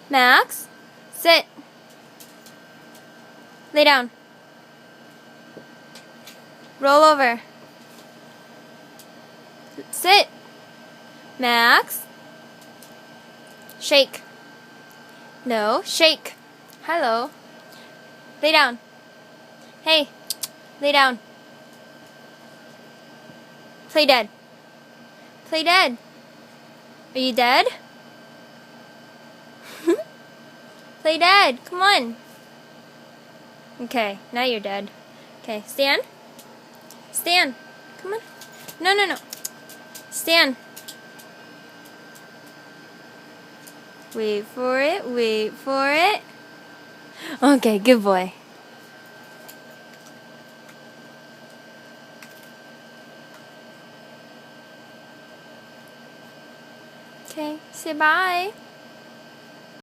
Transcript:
Max, sit. Lay down. Roll over. Sit. Max. Shake. No, shake. Hello. Lay down. Hey, lay down. Play dead. Play dead. Are you dead? Play dead. Come on. Okay, now you're dead. Okay, stand. Stand. Come on. No, no, no. Stand. Wait for it. Wait for it. Okay, good boy. Okay, say bye.